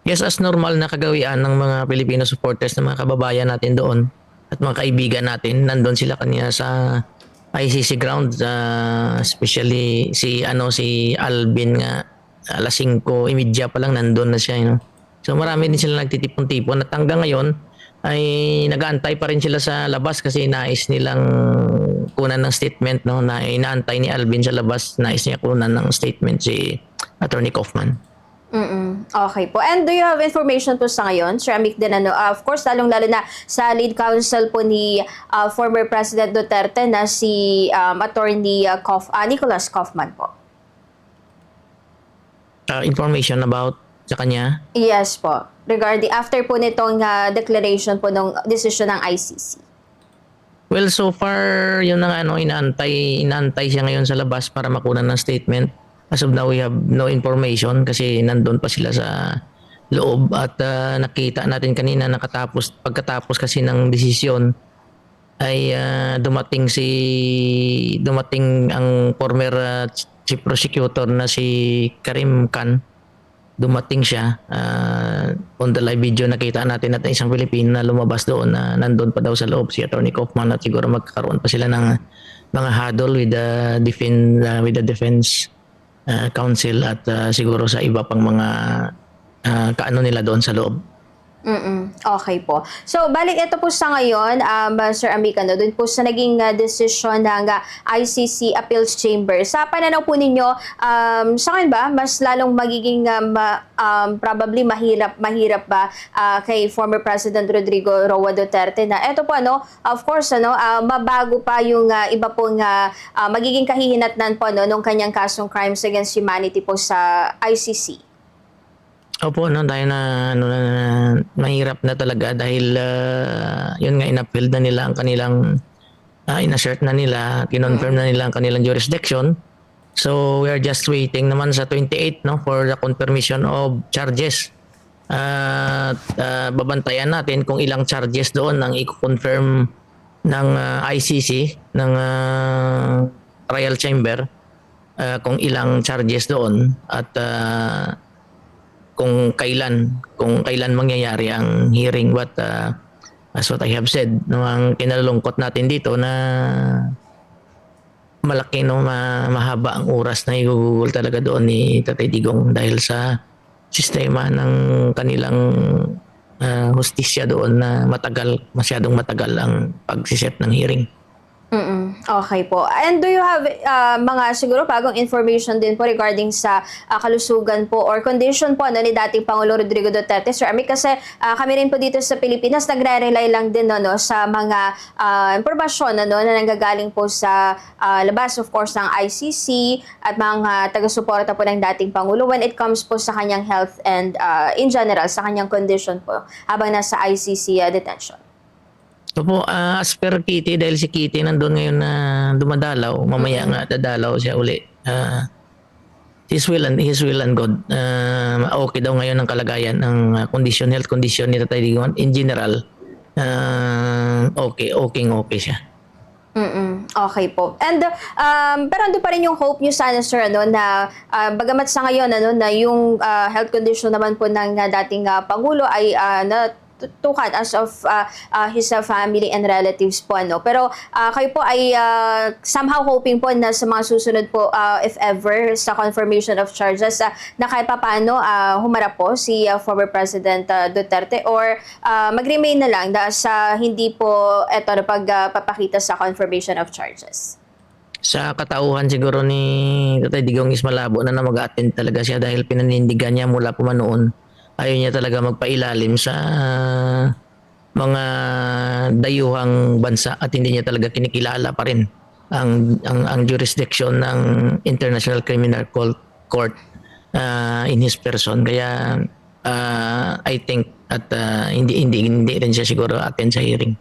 Yes, as normal na kagawian ng mga Filipino supporters ng mga kababayan natin doon at mga kaibigan natin, nandun sila kanina sa ICC ground, especially si Alvin nga, alas 5:30 pa lang nandun na siya, you know? So marami din sila nagtitipon-tipon at hanggang ngayon ay nag-aantay pa rin sila sa labas kasi nais nilang kunan ng statement, no, na inaantay ni Alvin sa labas, nais niya kunan ng statement si Attorney Kaufman. Okay po. And do you have information po sa ngayon, Sir Amik, din ano, of course, lalong-lalo na sa lead counsel po ni former President Duterte na si Attorney Nicholas Kaufman po? Information about sa kanya. Yes po. Regarding, after po nitong declaration po ng decision ng ICC. Well, so far, yun na nga, no, inaantay siya ngayon sa labas para makunan ng statement. As of now, we have no information kasi nandun pa sila sa loob at nakita natin kanina pagkatapos kasi ng desisyon ay dumating ang former chief prosecutor na si Karim Khan. Dumating siya, on the live video nakita natin at isang Pilipino na lumabas doon na nandun pa daw sa loob si Attorney Kaufman at siguro magkakaroon pa sila ng mga huddle with the defense counsel at siguro sa iba pang mga kaano nila doon sa loob. Okay po. So, balik ito po sa ngayon, Sir Amik, ano, dun po sa naging decision ng ICC Appeals Chamber. Sa pananaw po ninyo, sa akin ba, mas lalong magiging probably mahirap ba kay former President Rodrigo Roa Duterte na ito po, ano, of course, ano, mabago pa yung iba pong magiging kahihinatnan po, no, nung kanyang kasong crimes against humanity po sa ICC. Opo, no, dahil mahirap na talaga dahil yun nga, in-appeal na nila ang kanilang in-assert na nila, kinonfirm na nila ang kanilang jurisdiction. So we are just waiting naman sa 28, no, for the confirmation of charges. Babantayan natin kung ilang charges doon ang i-confirm ng ICC, ng trial chamber, kung ilang charges doon at kung kailan mangyayari ang hearing. But as what I have said, no, ang kinalulungkot natin dito na malaki, no, mahaba ang oras na igugugol talaga doon ni Tatay Digong dahil sa sistema ng kanilang hustisya doon na masyadong matagal ang pagsiset ng hearing. Okay po. And do you have mga siguro bagong information din po regarding sa kalusugan po or condition po, ano, ni dating Pangulo Rodrigo Duterte, Sir Amik? Kasi kami rin po dito sa Pilipinas nagre-rely lang din, no, sa mga impormasyon, ano, na nanggagaling po sa labas, of course, ng ICC at mga taga-suporta po ng dating Pangulo when it comes po sa kanyang health and in general sa kanyang condition po habang nasa ICC detention. So po, as per Kitty, dahil si Kitty nandun ngayon na dumadalaw, mamaya nga dadalaw siya uli. His will and God. Okay daw ngayon ang kalagayan ng health condition ni Tatay Digong. In general, okay siya. Okay po. And pero ando pa rin yung hope niyo sana, sir, ano, na bagamat sa ngayon, ano, na yung health condition naman po ng dating Pangulo ay tukan as of his family and relatives po, ano. Pero kayo po ay somehow hoping po na sa mga susunod po, if ever, sa confirmation of charges, na kahit paano humarap po si former President Duterte or mag-remain na lang sa hindi po eto na pagpapakita sa confirmation of charges. Sa katauhan siguro ni Tatay Digong is malabo na mag-attend talaga siya dahil pinanindigan niya mula pa man noon. Ayaw niya talaga magpailalim sa mga dayuhang bansa at hindi niya talaga kinikilala pa rin ang jurisdiction ng International Criminal Court in his person. Kaya I think at hindi rin siya siguro attend sa hearing.